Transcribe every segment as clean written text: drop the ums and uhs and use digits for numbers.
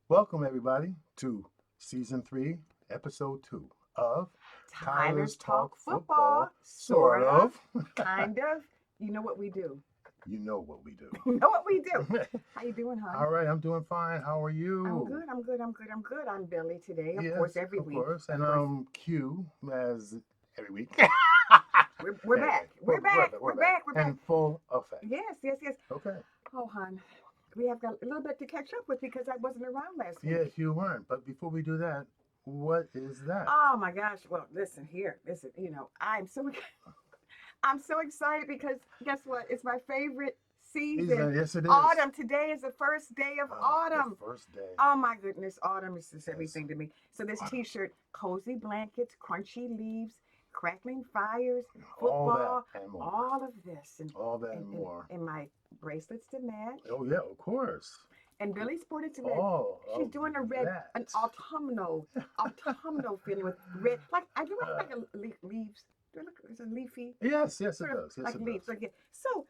Welcome, everybody, to Season 3, Episode 2 of Tyler's Tyler's Talk Talk Football, Football, sort sort of, of. kind of. You know what we do. You know what we do. You know what we do. How you doing, hon? All right, I'm doing fine. How are I'm you? good. I'm good. I'm good. I'm good. I'm Billy today. Of course, Yes, every of week. course. Of And course, Q, as every week. we're Anyway, back. We're back. we're We're back. back. We're back. And full effect. Yes, yes, yes. Okay. Oh, hon, we have got a little bit to catch up with because I wasn't around last week. Yes, you weren't. But before we do that, what is that? Oh my gosh. Well, listen here. Listen. I'm so excited because guess what? It's my favorite season. Yes, it is. Autumn. Today is the first day of autumn. The first day. Oh my goodness, autumn is just Yes. everything to me. So this Autumn. T-shirt, cozy blankets, crunchy leaves, crackling fires, All football, that and more. all of this, and All that and, and and, more. and my bracelets to match. Oh yeah, of course. And Billy sported today. Oh, She's of doing a red, that. an autumnal feeling with red. Like I do I look like a leaves. Do I look? It's a leafy. Yes, yes, it Sort of does. Yes, like it leaves. does. Like so,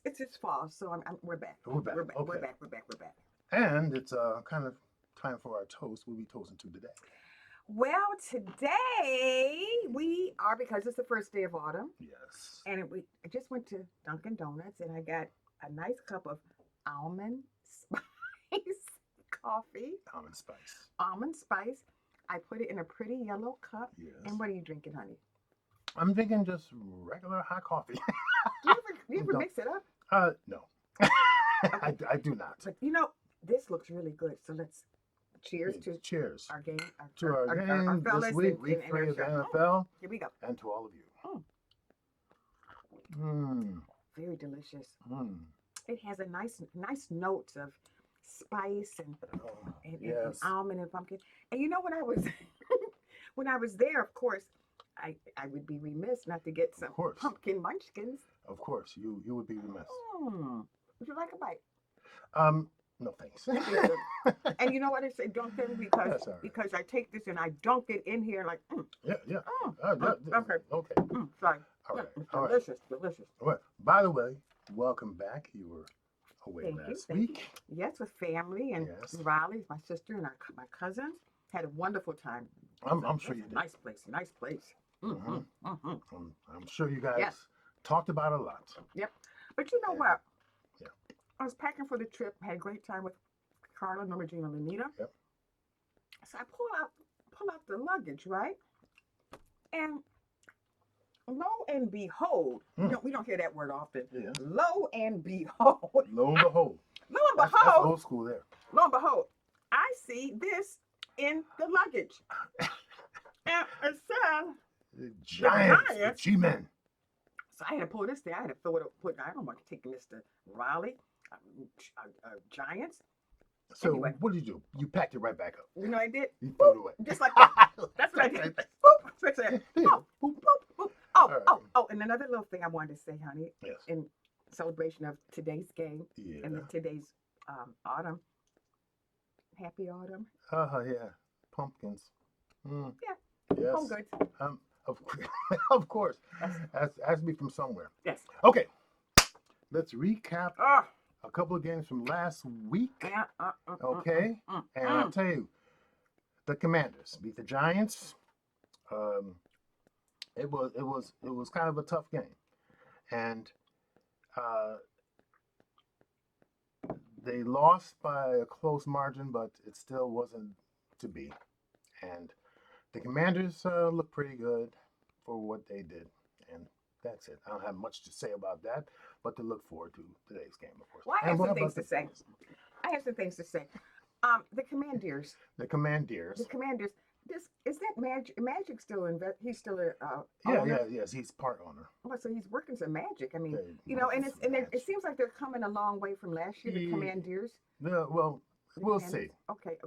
it's just fall. So we're back. We're back. We're back. We're Okay. back. We're back. We're back. And it's kind of time for our toast. We'll be toasting to today. Well, today we are because it's the first day of autumn, Yes. and I just went to Dunkin' Donuts and I got a nice cup of almond spice coffee. Almond spice. Almond spice. I put it in a pretty yellow cup. Yes. And what are you drinking, honey? I'm thinking just regular hot coffee. Do you ever mix it up? No. I do not. But this looks really good. So let's cheers to Cheers our game, to our game our fellas this week, and week our 3 of the show. NFL, Here we go. and to all of you. Mm, Mmm. very delicious. Mmm. It has a nice notes of spice and Oh, and yes. almond and pumpkin. And when I was when I was there, of course, I would be remiss not to get some course. pumpkin munchkins. Of course, you would be remiss. Would you like a bite? No thanks. And you know what I say? Dunk them because That's all right. because I take this and I dunk it in here like. Yeah, yeah. Okay. Okay. Sorry. All right. It's All right. delicious, delicious. All right. By the way, welcome back. You were away Thank you. last Thank week. you. Yes, with family and Yes. Riley, my sister, and my cousins had a wonderful time. I'm sure you did. Nice place. Nice place. Mhm. Mm-hmm. I'm sure you guys Yes. talked about it a lot. Yep. But you know Yeah. what? Yeah. I was packing for the trip, had a great time with Carla, Norma Jean, and Lenita. Yep. So I pull out the luggage, right? And lo and behold, we don't hear that word often. Yeah. Lo and behold, Lo and behold. lo and That's behold, old school there. lo and behold, I see this in the luggage. And it said, The Giants. The Giants? G-Men. so I had to pull this thing. I had to throw it up. I don't want to take this to Raleigh, Giants. So Anyway. what did you do? You packed it right back up. You know what I did? You threw it away. Just like that. That's what I did. Boop. Fix it. Oh, boop, boop. Oh, All right. and another little thing I wanted to say, honey, Yes. in celebration of today's game Yeah. and today's autumn. Happy autumn. Yeah. Pumpkins. Mm. Yeah. Yes. Home goods. Of course. Has to be from somewhere. Yes. Okay. Let's recap Oh. a couple of games from last week. Yeah. Okay. And I'll tell you, the Commanders beat the Giants. It was kind of a tough game, and they lost by a close margin, but it still wasn't to be. And the Commanders look pretty good for what they did, and that's it. I don't have much to say about that, but to look forward to today's game, of course. Well, I And have what some about things to the say. fans? I have some things to say. The Commanders. The Commanders. The Commanders. Is that Magic? Magic still he's still a Yeah, yes, he's part owner. Well, so he's working some magic. I mean, Yeah, and some it magic. seems like they're coming a long way from last year. The Yeah. Commanders. Yeah, well, The we'll Commanders. see. Okay.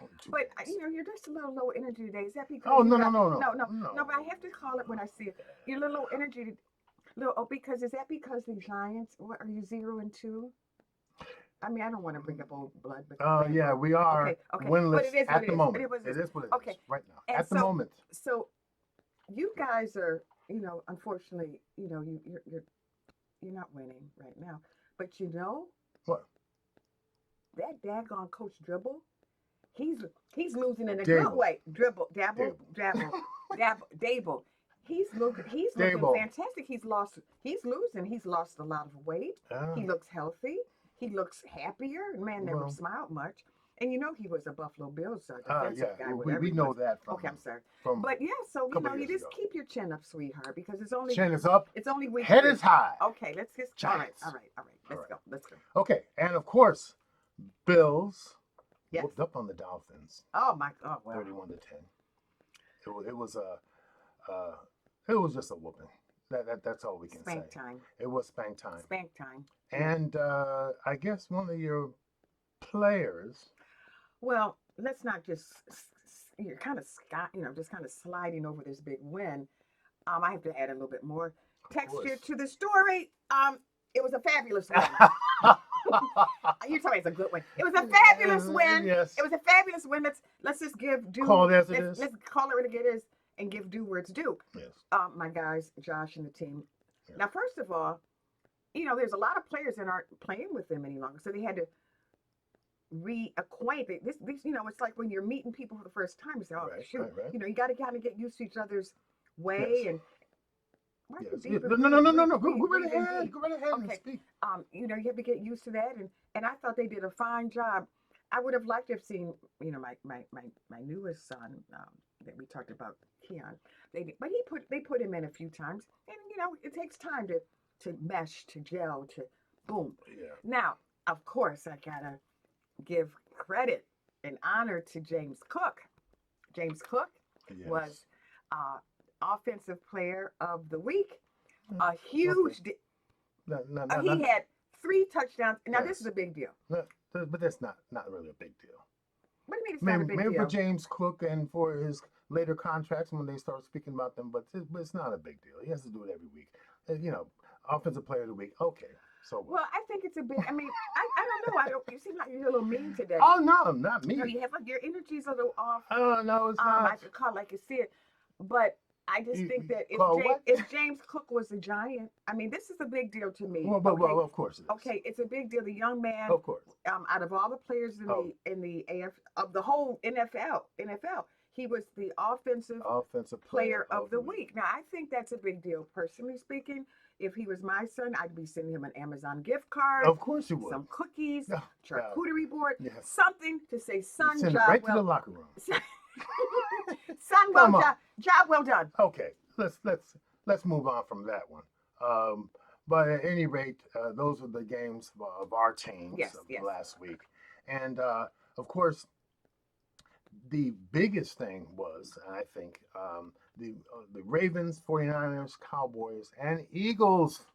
Only two But games. you're just a little low energy today. Is that because? Oh, you no. no. But I have to call it when I see it. You're a little low energy. Because is that because the Giants? What are you 0-2? I mean, I don't want to bring up old blood, but Yeah, we are okay. winless But it is at what the it is. moment. It was- It is what it is okay. right now. And At the so- moment. So, you guys are, unfortunately, you're not winning right now. But What? that daggone Coach Dribble, he's he's losing in a good Dable. way. Dribble, dabble, Dable. dabble, dabble, Dable. He's looking Dable. fantastic. He's losing. He's lost a lot of weight. Ah, He looks healthy. He looks happier. Man never well, smiled much. And you know he was a Buffalo Bills defensive yeah, guy, we whatever he know was. that from Okay, I'm sorry. from But yeah, so a couple you years just ago. keep your chin up, sweetheart, because Chin is up, it's only week head 3. is high. Okay, let's just Giants. all right. All Let's right. go. Let's go. Okay, and of course, Bills Yes. whooped up on the Dolphins, Oh my. Oh wow. 31-10. It was just a whooping. That's all we can Spank say. time. It was spank time. Spank time. Yeah. And I guess one of your players. Well, let's not just you're kind of just kind of sliding over this big win. I have to add a little bit more texture to the story. It was a fabulous win. You're telling me it's a good win. It was a fabulous win. Yes. It was a fabulous win. Let's just give due. Call it as it is. Let's call it what it is and give due where it's due. Yes. My guys, Josh and the team. Yeah. Now, first of all, there's a lot of players that aren't playing with them any longer, so they had to reacquaint. This, it's like when you're meeting people for the first time. You say, "Oh, Right, shoot!" right. You got to kind of get used to each other's way Yes. and. Why are you Yes. deep? No. Go Breathe right ahead. deep. Go right ahead and Okay. speak. You have to get used to that, and I thought they did a fine job. I would have liked to have seen, my newest son that we talked about, Keon. But they put him in a few times, and it takes time to mesh, to gel, to boom. Yeah. Now, of course, I gotta give credit and honor to James Cook. James Cook Yes. was offensive player of the week. A huge. Okay. He had 3 touchdowns. Now Yes. this is a big deal. But that's not really a big deal. What do you mean it's not a big Maybe deal? for James Cook and for his later contracts when they start speaking about them, but it's not a big deal. He has to do it every week. Offensive player of the week. Okay. So Well, I think it's a big. I mean, I don't know. You seem like you're a little mean today. Oh no, not me. No, you have your energy's a little off. Oh no, it's I not. could call it like you see it, but I just think that what? if James Cook was a Giant, I mean, this is a big deal to me. Well, of course it is. Okay, it's a big deal. The young man, Of course. out of all the players in the AF of the whole NFL, he was the offensive player of the week. Now, I think that's a big deal. Personally speaking, if he was my son, I'd be sending him an Amazon gift card. Of course you would. Some cookies, Yeah, charcuterie board, yes. something to say, son, Send it job right well to the locker room. son, well done, job well done. Okay, let's move on from that one. But at any rate, those were the games of our teams Yes. last week, and of course, the biggest thing was, I think, the Ravens, 49ers, Cowboys, and Eagles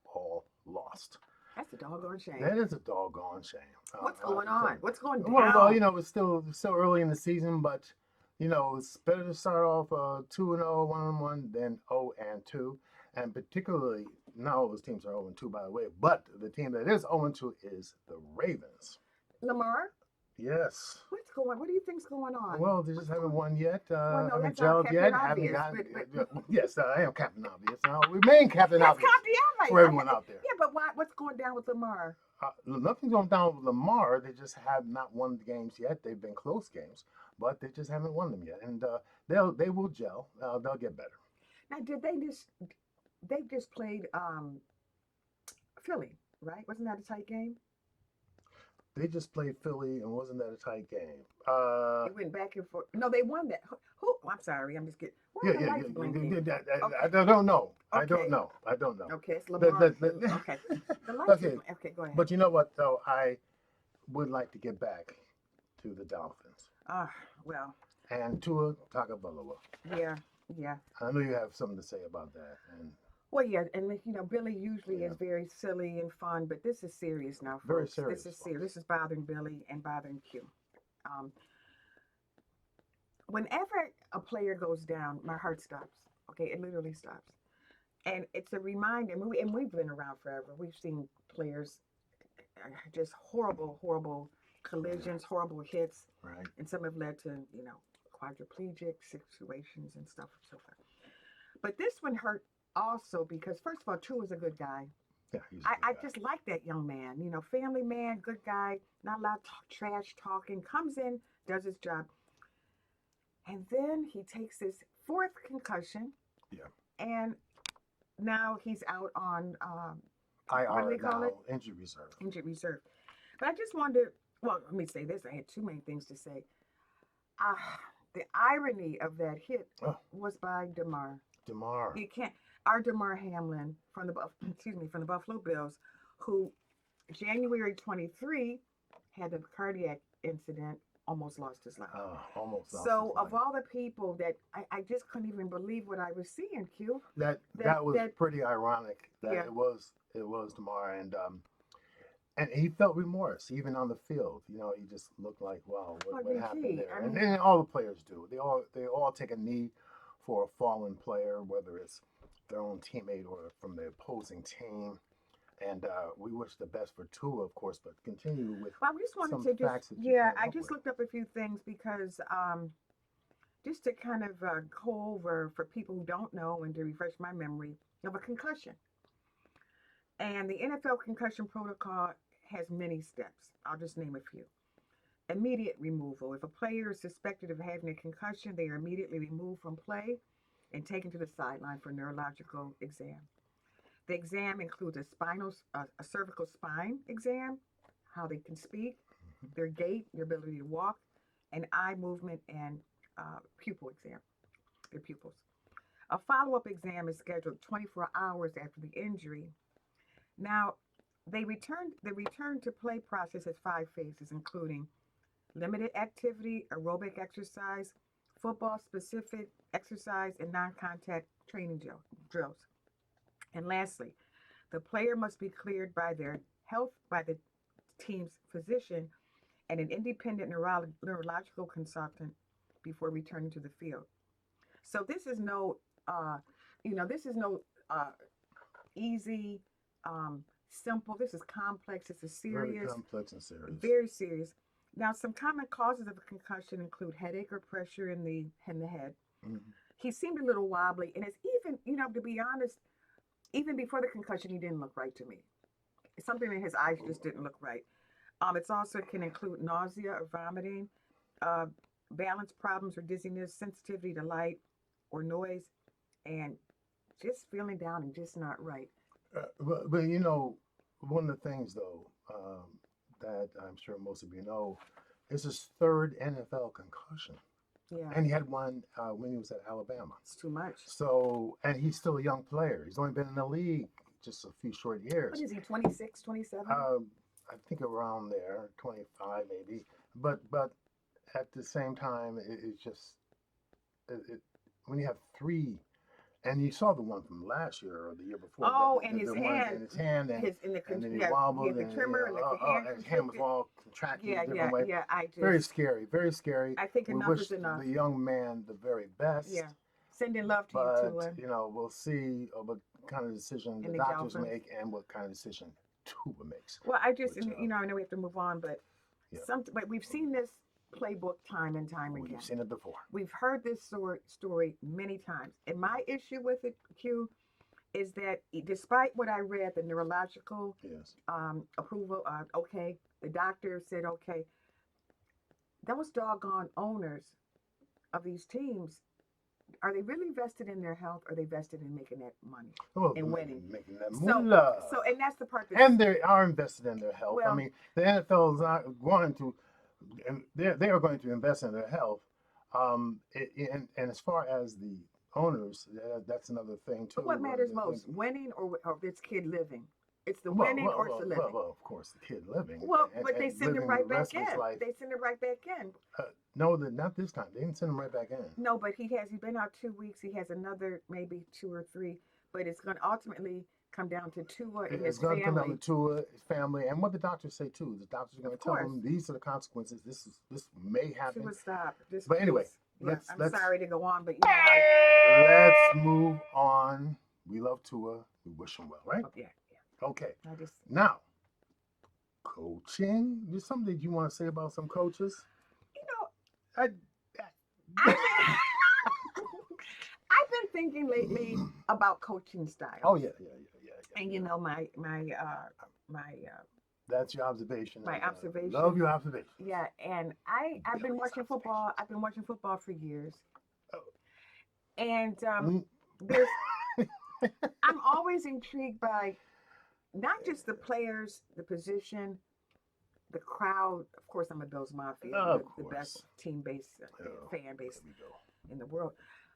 all lost. That's a doggone shame. That is a doggone shame. What's going on? What's going down? Well, it's still early in the season, but it's better to start off 2-0, 1-1 than 0-2, and particularly not all those teams are 0-2, by the way. But the team that is 0-2 is the Ravens. Lamar, Yes. what do you think's going on? Well, they just haven't won yet. Well, no, haven't that's not gelled yet. Captain Haven't Obvious, gotten. Yes, I am Captain Obvious. I'll remain Captain That's Obvious Captain for everyone out there. Yeah, but what's going down with Lamar? Nothing's going down with Lamar. They just have not won the games yet. They've been close games, but they just haven't won them yet. And they will gel. They'll get better. Now, they just played Philly, right? Wasn't that a tight game? They just played Philly, and wasn't that a tight game? It went back and forth. No, they won that. Who? I'm sorry. I'm just getting. Why are the lights blinking? I don't know. I Okay. don't know. Okay, it's Lamar. Okay. The lights Okay. Okay, go ahead. But you know what, though? I would like to get back to the Dolphins Well, and Tua Tagovailoa. yeah. I know you have something to say about that. And Well, yeah, and Billy usually is very silly and fun, but this is serious now, folks. Very serious, This is serious. This is bothering Billy and bothering Q. Whenever a player goes down, my heart stops. Okay, it literally stops, and it's a reminder. And we've been around forever. We've seen players just horrible collisions, horrible hits, right. and some have led to quadriplegic situations and stuff and so forth. But this one hurt also because, first of all, Tua is a good guy. Yeah, he's a good I guy. just like that young man. You know, family man, good guy, not a lot of trash talking. Comes in, does his job, and then he takes his fourth concussion, Yeah. and now he's out on what do IR they call it? now, injury reserve. Injured reserve. But I just wanted. Well, let me say this. I had too many things to say. Ah, the irony of that hit Oh, was by Demar. DeMar. You can't. Our Demar Hamlin from the excuse me from the Buffalo Bills, who January 23 had a cardiac incident, almost lost his life. Almost lost his So of life. all the people that I just couldn't even believe what I was seeing, Q. That That that was that pretty ironic. That yeah. it was DeMar, and he felt remorse even on the field. He just looked like, wow, Well, what happened gee, there? I And mean, then all the players do. They all take a knee for a fallen player, whether it's their own teammate or from the opposing team. And we wish the best for Tua, of course, but continue with well, I just wanted some to just facts that you yeah, came I up just with. looked up a few things because just to kind of go over for people who don't know and to refresh my memory of a concussion. And the NFL concussion protocol has many steps. I'll just name a few. Immediate removal. If a player is suspected of having a concussion, they are immediately removed from play and taken to the sideline for neurological exam. The exam includes a cervical spine exam, how they can speak, their gait, their ability to walk, and eye movement and pupil exam, their pupils. A follow-up exam is scheduled 24 hours after the injury. Now, the return to play process has five phases, including limited activity, aerobic exercise, football specific exercise, and non contact training drills. And lastly, the player must be cleared by the team's physician and an independent neurological consultant before returning to the field. So this is no, uh, this is no uh, easy, simple. This is complex. This is Very serious, complex and serious. very serious. Now, some common causes of a concussion include headache or pressure in the head. Hmm. He seemed a little wobbly, and it's even, to be honest, even before the concussion, he didn't look right to me. Something in his eyes just didn't look right. It's also can include nausea or vomiting, uh, balance problems or dizziness, sensitivity to light or noise, and just feeling down and just not right. But one of the things though, that I'm sure most of you know, is his third NFL concussion, Yeah, and he had one when he was at Alabama. it's too much. So, and he's still a young player. He's only been in the league just a few short What years. is he, 26, 27? Um, I think around there, 25 maybe. But at the same time, it's just when you have three, and you saw the one from last year or the year before, Oh, and the his one hand, in his hand, and then he yeah, he wobbled, had the and tremor and the hand his hand was constricted. all contracted Yeah, a yeah, different way. yeah. Very scary, very scary. I think We enough wish is enough. the young man the very best, Yeah, sending love to you but too, we'll see what kind of decision the and the doctors Dolphins. make and what kind of decision Tuba makes. Well, I just, Which, I know we have to move on, but yeah, but we've seen this playbook time and time we've again. seen it before. We've heard this story many times. And my issue with it, Q, is that despite what I read, the neurological Yes. approval, okay, the doctor said okay, those doggone owners of these teams, are they really vested in their health? Or are they vested in making that money Well, and winning? making that So, moolah. and that's the part And that's they are invested in their health. I well, mean, the NFL is not going to, and they are going to invest in their health. And as far as the owners, that's another thing but too. what matters most, winning or this kid living? It's the Well, winning well, or it's the well, well, living. well, of course, the kid living Well, and, but they and send him living the right back rest of his in. life. They send him right back in. No, not this time. They didn't send him right back in. No, but he's been out 2 weeks. He has another maybe two or three, but it's going to ultimately come down to Tua and It's his going to come down to family. Tua, his family, and what the doctors say too. The doctors are going Of to tell course, him these are the consequences. This may happen. Tua, stop. Just But anyway, please. Yeah, let's I'm let's sorry to go on, but you know how. let's move on. We love Tua. We wish him well, right? Oh, yeah, Okay. yeah. I just, Now, coaching. There's something you want to say about some coaches? you know, I, I've been, I've been thinking lately about coaching styles. oh yeah, yeah, yeah, And That's your observation. my And, observation. love your observation. Yeah, and I've been watching football. I've been watching football for years, Oh. and Mm. there's I'm always intrigued by not just the players, the position, the crowd. Of course, I'm a Bills Mafia, Of the best course. team base, fan There base we go. in the world.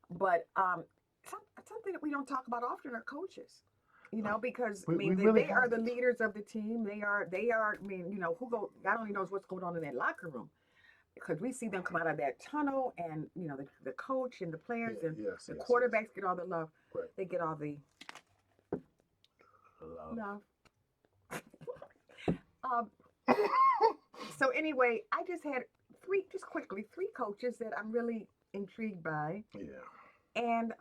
But something that we don't talk about often are coaches. Because I We mean really they are the haven't. leaders of the team. They are. I mean, God only knows what's going on in that locker room because we see them come out of that tunnel, and the coach and the players and Yes, the yes, yes. quarterbacks get all the love. Right. They get all the Love. love. Um, so anyway, I just had three coaches that I'm really intrigued by. Yeah. And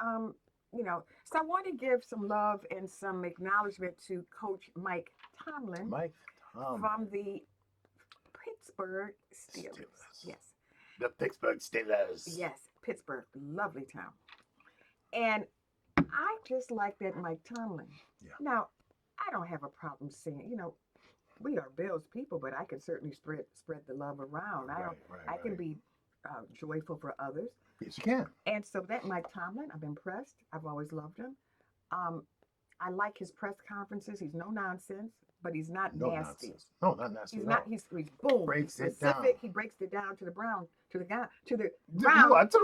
so I want to give some love and some acknowledgement to Coach Mike Tomlin Mike Tomlin. from the Pittsburgh Steelers. Steelers. Yes. The Pittsburgh Steelers. Yes, Pittsburgh, lovely town. And I just like that Mike Tomlin. Yeah. Now, I don't have a problem saying, we are Bills people, but I can certainly spread the love around. I can be joyful for others. Yes, you can. And so that Mike Tomlin, I'm impressed. I've always loved him. I like his press conferences. He's no nonsense, but he's not No nasty. nonsense. No, not nasty. He's at not. all. He's boom. Breaks he's it down. specific. He breaks it down to the ground, to the ground. To the ground. to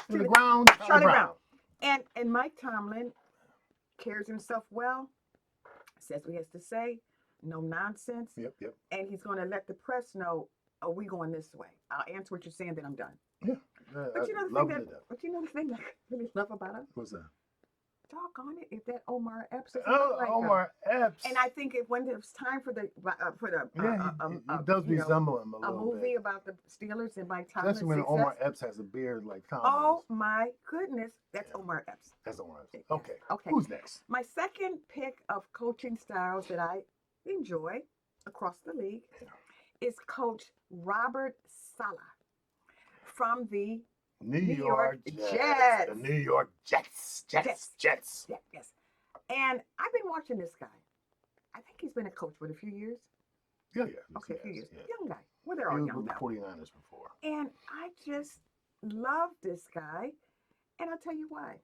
the ground. Charlie Brown. And Mike Tomlin carries himself well. Says what he has to say. No nonsense. Yep. And he's going to let the press know, oh, we going this way. I'll answer what you're saying, then I'm done. Yeah. But you know the thing that I really love about him? What's that? Doggone it, if that Omar Epps is like Omar Epps. And I think when it's time for the he does resemble him a little movie bit. about the Steelers and Mike Tomlin's Especially when success. Omar Epps has a beard like Tom. Oh my goodness, that's Omar Epps. That's Omar Epps. Yeah. Okay. Okay. Who's next? My second pick of coaching styles that I enjoy across the league is Coach Robert Saleh from the New York Jets. The New York Jets. Jets. Yeah, yes. And I've been watching this guy. I think he's been a coach for a few years. Yeah. Okay, a few years. Yeah. Young guy. Well, they're all He was young with the now. 49ers before. And I just love this guy. And I'll tell you why.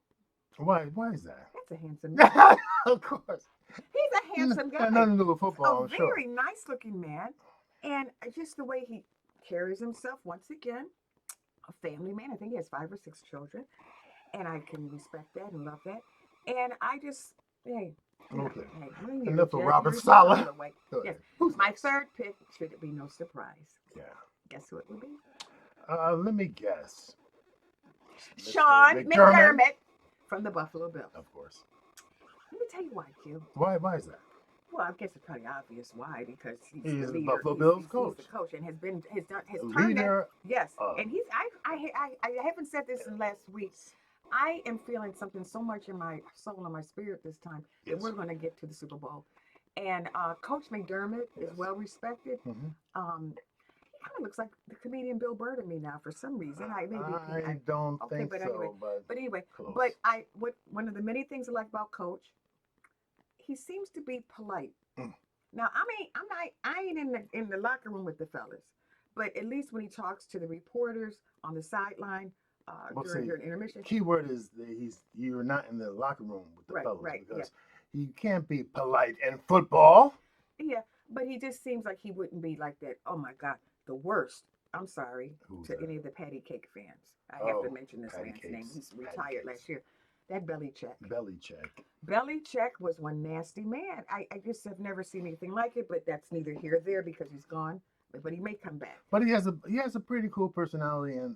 Why is that? That's a handsome man. Of course. He's a handsome guy. Got nothing to do with football, A I'm sure. very nice looking man. And just the way he carries himself, once again, a family man. I think he has 5 or 6 children. And I can respect that and love that. And I just, hey. Okay. Hey, Enough of Robert Saleh. Yes. My third pick, should it be no surprise? Yeah. Guess who it would be? Let me guess. Mr. Sean McDermott from the Buffalo Bills. Of course. Let me tell you why, Q. Why is that? Well, I guess it's probably obvious why, because he's the leader. Buffalo Bills coach. He's the coach and has turned Leader. that. Yes, and he's. I haven't said this in last week. I am feeling something so much in my soul and my spirit this time that we're going to get to the Super Bowl. And Coach McDermott is well respected. Mm-hmm. He kind of looks like the comedian Bill Burr to me now for some reason. I don't think but so. anyway, but anyway, close. One of the many things I like about Coach, he seems to be polite. Now, I ain't in the locker room with the fellas, but at least when he talks to the reporters on the sideline during intermission. Key word is that you're not in the locker room with the fellas because you can't be polite in football. Yeah, but he just seems like he wouldn't be like that. Oh my God, the worst. I'm sorry to any of the patty cake fans. I have to mention this man's name. He's retired last year. That Belichick. Belichick was one nasty man. I just have never seen anything like it, but that's neither here nor there because he's gone. But he may come back. But he has a pretty cool personality and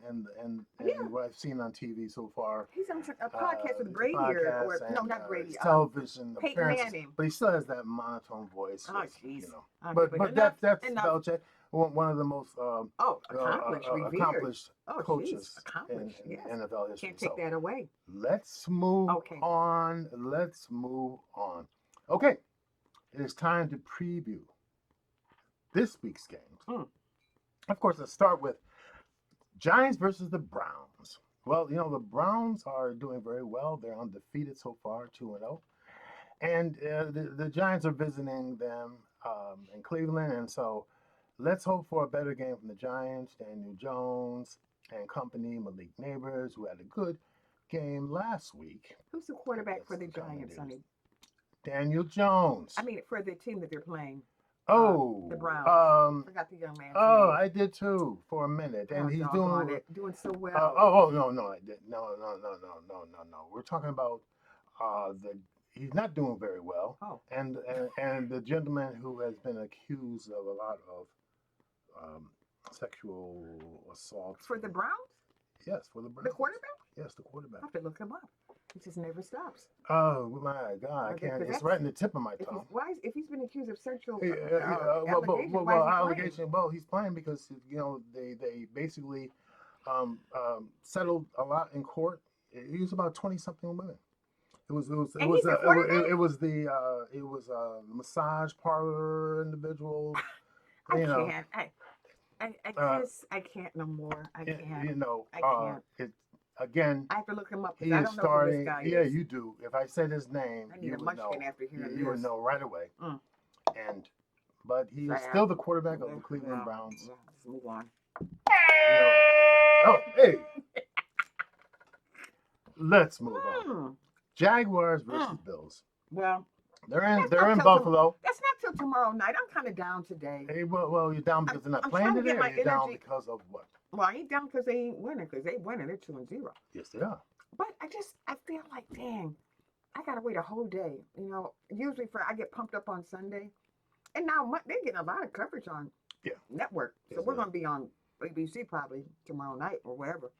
what I've seen on TV so far. He's on a podcast with Brady not Brady. Television Peyton Manning. But he still has that monotone voice. Oh, jeez. But that's Belichick, one of the most accomplished coaches in NFL history. Can't take that away. Let's move on. Okay, it is time to preview this week's games. Of course, let's start with Giants versus the Browns. Well, the Browns are doing very well. They're undefeated so far, 2-0. And the Giants are visiting them in Cleveland, and so let's hope for a better game from the Giants. Daniel Jones and company, Malik Neighbors, who had a good game last week. Who's the quarterback for Against the the Giants, Commanders. honey? Daniel Jones. I mean, for the team that they're playing, Oh, the Browns. Forgot the young man's oh, name. I did too for a minute, and Oh, he's doggone doing. it, doing so Oh, well. oh, no, no, I did. No, no, no, no, no, no, no. We're talking about the. He's not doing very well, Oh, and the gentleman who has been accused of a lot of sexual assault. for the Browns, Yes, for the the Browns. quarterback. Yes, the I quarterback. have to look him up. He just never stops. Oh my God, I can't. Because It's that's right in the tip of my if he's tongue. if he's been accused of sexual Yeah, allegations, why is he playing? allegation. Well, he's playing because they basically settled a lot in court. He was about 20 something women. And he's the quarterback. It was a massage parlor individual. I You know, can't. I uh, just I can't no more. I it, can't. you know, I can't. it again. I have to look him up He because I is don't know who this starting. guy Yeah, is. you do. If I said his name, I need you a would know. munchkin after hearing You would this. know right away. Mm. And but he is Sad. still the quarterback of the Yeah, Cleveland Browns. let's move on. You know. Oh, hey, let's move on. Mm. Jaguars versus Mm. Bills. Well, They're that's in not till Buffalo. that's not till tomorrow night. I'm kind of down today. Hey, well, you're down because they're not I'm playing trying to today, get or my you're down energy. because of what? Well, I ain't down because they ain't winning because they winning. They're 2-0. Yes, they are. But I feel like, dang, I gotta wait a whole day. Usually I get pumped up on Sunday, and now they're getting a lot of coverage on Yeah. network. So Yes, we're they are. gonna be on ABC probably tomorrow night or wherever.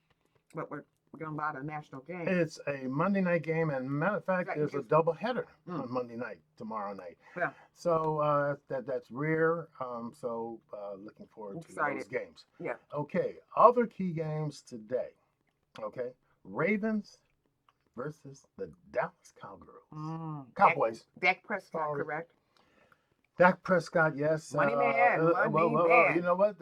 But we're getting a lot of national games. It's a Monday night game, and matter of fact, That there's a gives- double header Mm. on Monday night tomorrow night. Yeah. So that's rare. So looking forward to Excited. those games. Yeah. Okay, other key games today. Okay, Ravens versus the Dallas Cowgirls. Cowboys. Dak Prescott, Sorry. correct? Dak Prescott, yes. Money man, money man. You know what?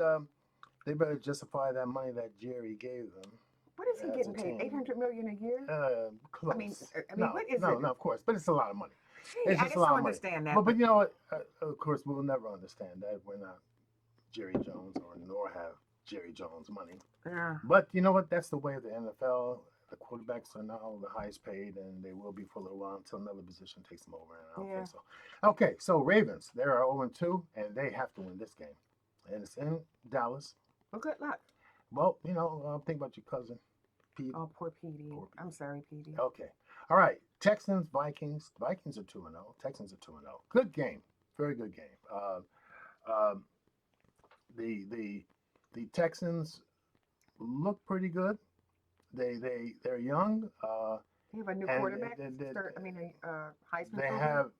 They better justify that money that Jerry gave them. What is he as getting a paid? team. $800 million a year? Close. I mean, no, what is no, it? no, of course, but it's a lot of money. Gee, It's I just just a lot don't of money. understand that. But you know what? Of course, we'll never understand that. We're not Jerry Jones or nor have Jerry Jones money. Yeah. But you know what? That's the way of the NFL. The quarterbacks are now the highest paid, and they will be for a little while until another position takes them over. And I don't think so. Okay, so Ravens, they are 0-2, and they have to win this game. And it's in Dallas. Well, good luck. Well, think about your cousin, Pete. Oh, poor Petey. Poor Petey. I'm sorry, Petey. Okay. All right. Texans, Vikings. Vikings are 2-0. Texans are 2-0. Good game. Very good game. The Texans look pretty good. They're young. You have a new and quarterback? they- Heisman They Trophy? have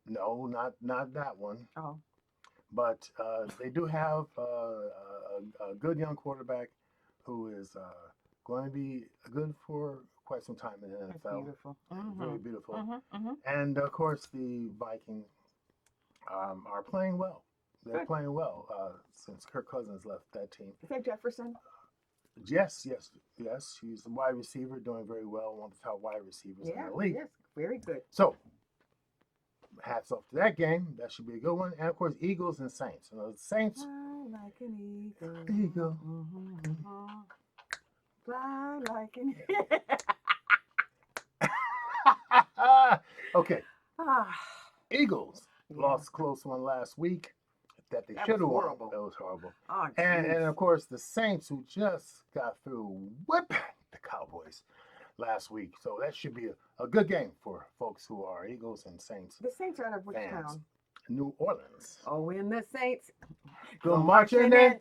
no, not that one, Oh, but they do have a good young quarterback who is going to be good for quite some time in the that's NFL. beautiful. Very beautiful. Mm-hmm. And of course, the Vikings are playing well. They're Good. playing well since Kirk Cousins left that team. Is that Jefferson? Yes. He's a wide receiver, doing very well. One of the top wide receivers in the league. Yes, very good. So, hats off to that game. That should be a good one. And of course, Eagles and Saints. The Saints. Fly like an eagle. Eagle. Fly like an Okay, Ah, Eagles yeah. lost a close one last week. That they That should have was won. horrible. That was horrible. Oh, And jeez. of course, the Saints, who just got through whipping the Cowboys last week. So that should be a good game for folks who are Eagles and Saints The Saints are out of which fans. town? New Orleans. Oh, when the Saints Go marching in.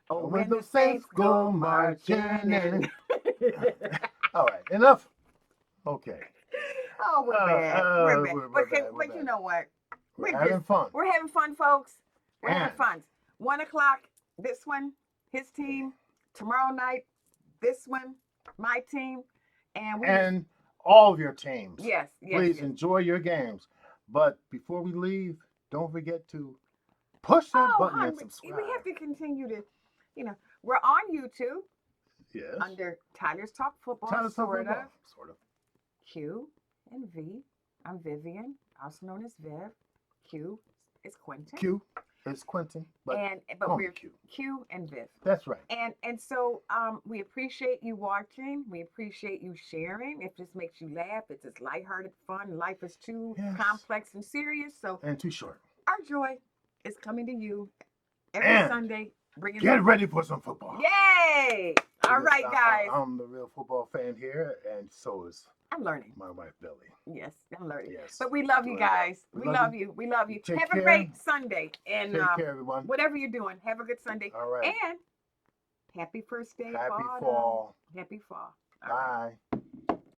Oh, when the Saints go marching in. All right, enough. Okay. Oh, we're bad. We're bad. we're But bad, we're but bad. you know what? We're We're having just- fun. We're having fun, folks. We're having And- fun. 1 o'clock, this one, his team. Tomorrow night, this one, my team. And we And all of your teams. yes. Please yes. enjoy your games. But before we leave, don't forget to push that button hon, and subscribe. we have to continue to, we're on YouTube Yes. under Tyler's Talk Football, Tell us sort of. Sort of. Q and V. I'm Vivian. also known as Viv. Q is Quentin. Q is Quentin, but But call me we're Q. Q and Viv. That's right. And so we appreciate you watching. We appreciate you sharing. If this makes you laugh, it's just lighthearted fun. Life is too Yes. complex and serious. So And too short. our joy is coming to you every And Sunday. Bringing get ready for some football. Yay! All Because right, guys. I'm the real football fan here, and so is I'm learning. my wife, Billy. Yes, I'm learning. Yes. But we love you Doing well. guys. We love you. We love you. Take Have care. a great Sunday. And Take care, everyone. whatever you're doing, have a good Sunday. All right. And happy first day of Happy autumn. fall. Happy fall. All right. Bye.